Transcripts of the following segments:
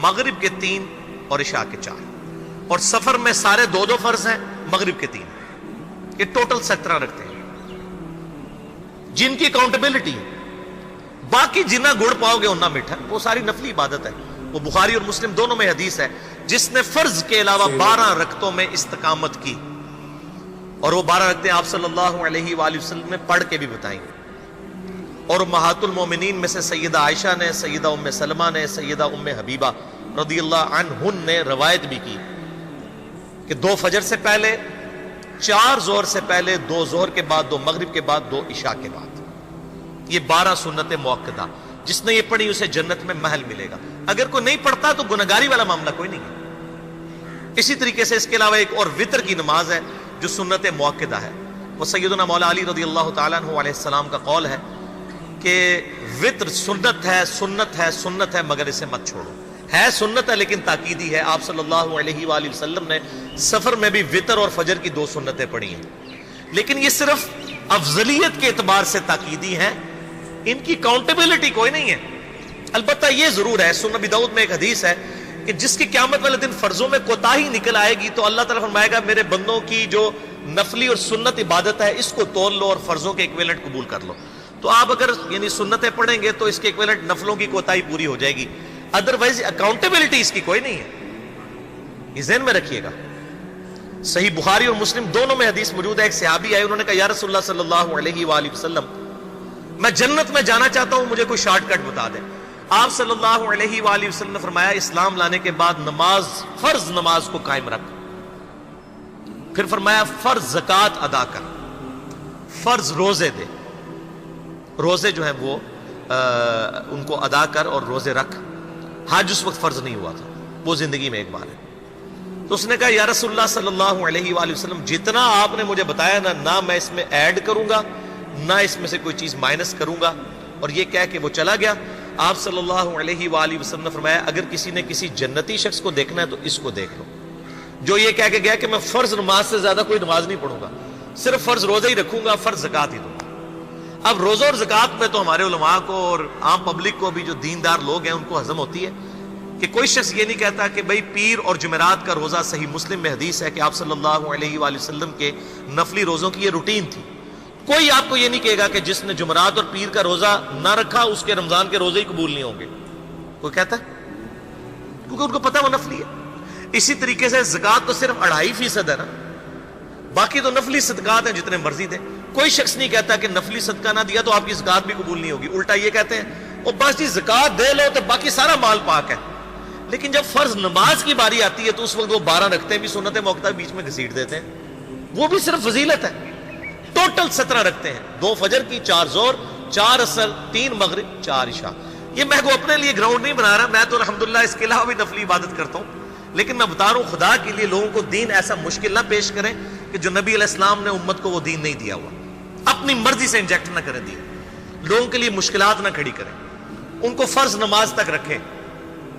مغرب کے 3 اور عشاء کے 4. اور سفر میں سارے 2 فرض ہیں, مغرب کے 3. یہ ٹوٹل 17 رکھتے ہیں جن کی اکاؤنٹیبلٹی. باقی جنہ گڑ پاؤ گے انہ میٹھا, وہ ساری نفلی عبادت ہے. وہ بخاری اور مسلم دونوں میں حدیث ہے, جس نے فرض کے علاوہ 12 رکعتوں میں استقامت کی, اور وہ 12 رکعتیں آپ صلی اللہ علیہ وآلہ وسلم نے پڑھ کے بھی بتائیں. اور امہات المومنین میں سے سیدہ عائشہ نے, سیدہ ام سلمہ نے, سیدہ ام حبیبہ رضی اللہ عنہن نے روایت بھی کی کہ 2 فجر سے پہلے, 4 ظہر سے پہلے, 2 ظہر کے بعد, 2 مغرب کے بعد, 2 عشاء کے بعد. یہ 12 سنت موقدہ, جس نے یہ پڑھی اسے جنت میں محل ملے گا. اگر کوئی نہیں پڑھتا تو گناہگاری والا معاملہ کوئی نہیں ہے. اسی طریقے سے اس کے علاوہ ایک اور وطر کی نماز ہے جو سنت موقدہ ہے. وہ سیدنا مولا علی رضی اللہ تعالیٰ عنہ علیہ السلام کا قول ہے کہ وطر سنت ہے, سنت ہے, سنت ہے, مگر اسے مت چھوڑو. ہے سنت ہے لیکن تاکیدی ہے. آپ صلی اللہ علیہ وآلہ وسلم نے سفر میں بھی وطر اور فجر کی 2 سنتیں پڑھی ہیں, لیکن یہ صرف افضلیت کے اعتبار سے تاکیدی ہیں, ان کی کاؤنٹیبلٹی کوئی نہیں ہے. البتہ یہ ضرور ہے, سنن ابی داؤد میں ایک حدیث ہے کہ جس کی قیامت والے دن فرضوں میں کوتاہی نکل آئے گی تو اللہ تعالیٰ فرمائے گا میرے بندوں کی جو نفلی اور سنت عبادت ہے اس کو تول لو اور فرضوں کے ایکویلنٹ قبول کر لو. تو آپ اگر یعنی سنتیں پڑھیں گے تو اس کے ایکویلنٹ نفلوں کی کوتاہی پوری ہو جائے گی, ادروائز اکاؤنٹیبلٹی اس کی کوئی نہیں ہے. یہ ذہن میں رکھیے گا. صحیح بخاری اور مسلم دونوں میں حدیث موجود ہے. ایک صحابی آئے, انہوں نے کہا یا رسول اللہ صلی اللہ علیہ وآلہ وسلم, میں جنت میں جانا چاہتا ہوں, مجھے کوئی شارٹ کٹ بتا دیں. آپ صلی اللہ علیہ وآلہ وسلم نے فرمایا اسلام لانے کے بعد نماز, فرض نماز کو قائم رکھ. پھر فرمایا فرض زکوٰۃ ادا کر, فرض روزے دے, روزے جو ہیں وہ ان کو ادا کر اور روزے رکھ. حج اس وقت فرض نہیں ہوا تھا, وہ زندگی میں ایک بار ہے. تو اس نے کہا یا رسول اللہ صلی اللہ علیہ وآلہ وسلم جتنا آپ نے مجھے بتایا نہ میں اس میں ایڈ کروں گا نہ اس میں سے کوئی چیز مائنس کروں گا. اور یہ کہہ کے وہ چلا گیا. آپ صلی اللہ علیہ وآلہ وسلم نے فرمایا اگر کسی نے کسی جنتی شخص کو دیکھنا ہے تو اس کو دیکھ لو, جو یہ کہہ کے گیا کہ میں فرض نماز سے زیادہ کوئی نماز نہیں پڑھوں گا, صرف فرض روزہ ہی رکھوں گا, فرض زکوٰۃ ہی دوں گا. اب روزہ اور زکوٰۃ میں تو ہمارے علماء کو اور عام پبلک کو بھی جو دیندار لوگ ہیں ان کو ہضم ہوتی ہے کہ کوئی شخص یہ نہیں کہتا کہ بھئی پیر اور جمعرات کا روزہ, صحیح مسلم میں حدیث ہے کہ آپ صلی اللہ علیہ وآلہ وسلم کے نفلی روزوں کی یہ روٹین تھی. کوئی آپ کو یہ نہیں کہے گا کہ جس نے جمعرات اور پیر کا روزہ نہ رکھا اس کے رمضان کے روزے ہی قبول نہیں ہوں گے. کوئی کہتا ہے؟ کیونکہ ان کو پتہ وہ نفلی ہے. اسی طریقے سے زکوٰۃ تو صرف 2.5% ہے نا, باقی تو نفلی صدقات ہیں جتنے مرضی دیں. کوئی شخص نہیں کہتا کہ نفلی صدقہ نہ دیا تو آپ کی زکوٰۃ بھی قبول نہیں ہوگی. الٹا یہ کہتے ہیں وہ بس جی زکوٰۃ دے لو تو باقی سارا مال پاک ہے. لیکن جب فرض نماز کی باری آتی ہے تو اس وقت وہ 12 رکھتے بھی سنت موقدہ بیچ میں گھسیٹ دیتے ہیں, وہ بھی صرف فضیلت ہے. ٹوٹل 17 رکھتے ہیں, 2 فجر کی, 4 ظہر, 4 عصر, 3 مغرب, 4 عشاء. یہ میں کو اپنے لیے گراؤنڈ نہیں بنا رہا, میں تو الحمدللہ اس کے علاوہ بھی نفلی عبادت کرتا ہوں. لیکن میں بتا رہا ہوں خدا کے لیے لوگوں کو دین ایسا مشکل نہ پیش کریں کہ جو نبی علیہ السلام نے امت کو وہ دین نہیں دیا ہوا, اپنی مرضی سے انجیکٹ نہ کریں دین, لوگوں کے لیے مشکلات نہ کھڑی کریں, ان کو فرض نماز تک رکھیں.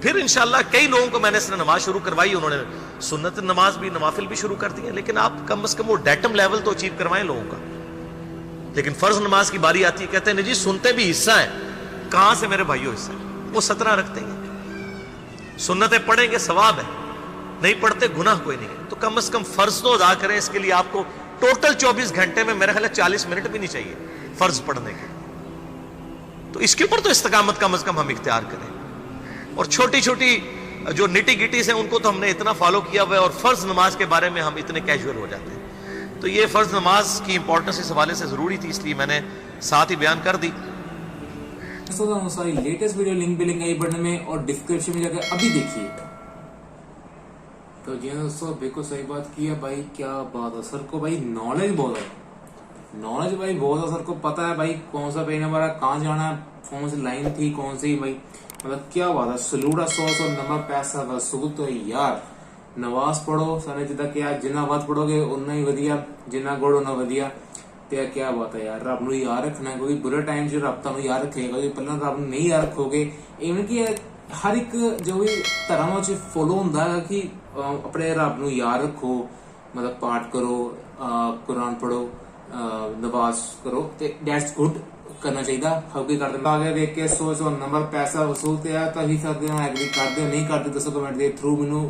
پھر انشاءاللہ کئی لوگوں کو میں نے اس نے نماز شروع کروائی, انہوں نے سنت نماز بھی, نوافل بھی شروع کر دی ہیں, لیکن آپ کم از کم وہ ڈیٹم لیول تو اچیو کروائیں لوگوں کا. لیکن فرض نماز کی باری آتی ہے کہتے ہیں نہیں جی سنتے بھی حصہ ہیں. کہاں سے میرے بھائیوں حصہ ہے؟ وہ 17 رکھتے ہیں, سنتیں پڑھیں گے ثواب ہے, نہیں پڑھتے گناہ کوئی نہیں ہے. تو کم از کم فرض تو ادا کریں. اس کے لیے آپ کو ٹوٹل 24 گھنٹے میں میرا خیال ہے 40 منٹ بھی نہیں چاہیے فرض پڑھنے کے. تو اس کے اوپر تو استقامت کم از کم ہم اختیار کریں. اور چھوٹی چھوٹی جو نٹی گٹیز ہیں ان کو تو ہم نے اتنا فالو کیا ہوا ہے, اور فرض نماز کے بارے میں ہم اتنے کیجول ہو جاتے ہیں. تو یہ فرض نماز کی امپورٹنس اس حوالے سے ضروری تھی, اس لیے میں نے ساتھ ہی بیان کر دی. ساری لیٹسٹ ویڈیو لنک بھی لنک آئی بٹن میں اور ڈسکرپشن میں جا کے ابھی دیکھیے. تو جی دوستوں بالکل صحیح بات کی ہے بھائی, کیا بات ہے. سر کو بھائی نالج بہت ہے, نالج بھائی بہت ہے. سر کو پتا ہے بھائی کون سا پین نمبر ہے, کہاں جانا ہے, کون سی لائن تھی, کون سی بھائی, مطلب کیا بات ہے. سلوڑا 100 نمبر پیسہ وصول. تو یار نماز پڑھو سنے جدا کیا جنہ وقت پڑھو گے اتنا ہی ودیا, جنہ گڑ اتنا ودیا. کیا بات ہے یار. رب نو یاد رکھنا ہے, کوئی برے ٹائم چ رب تمہیں یاد رکھے گا, پہلے رب نہیں یاد رکھو گے. ایون کہ ہر ایک جو بھی دھرم فالو ہوتا ہے کہ اپنے رب نو یاد رکھو, مطلب پاٹ کرو, قرآن پڑھو, نماز کرو, دیٹس گڈ. ਕਰਨਾ ਚਾਹੀਦਾ, ਹਰ ਕੋਈ ਕਰ ਦਿੰਦਾ। ਆਗੇ ਦੇਖ ਕੇ ਸੋਚੋ ਨੰਬਰ ਪੈਸਾ ਵਸੂਲ ਤੇ ਆ ਤਾਂ ਹੀ ਸਕਦੇ ਹੋ, ਐਗਰੀ ਕਰਦੇ ਹੋ ਨਹੀਂ ਕਰਦੇ ਦੱਸੋ ਕਮੈਂਟ ਦੇ ਥਰੂ ਮੈਨੂੰ।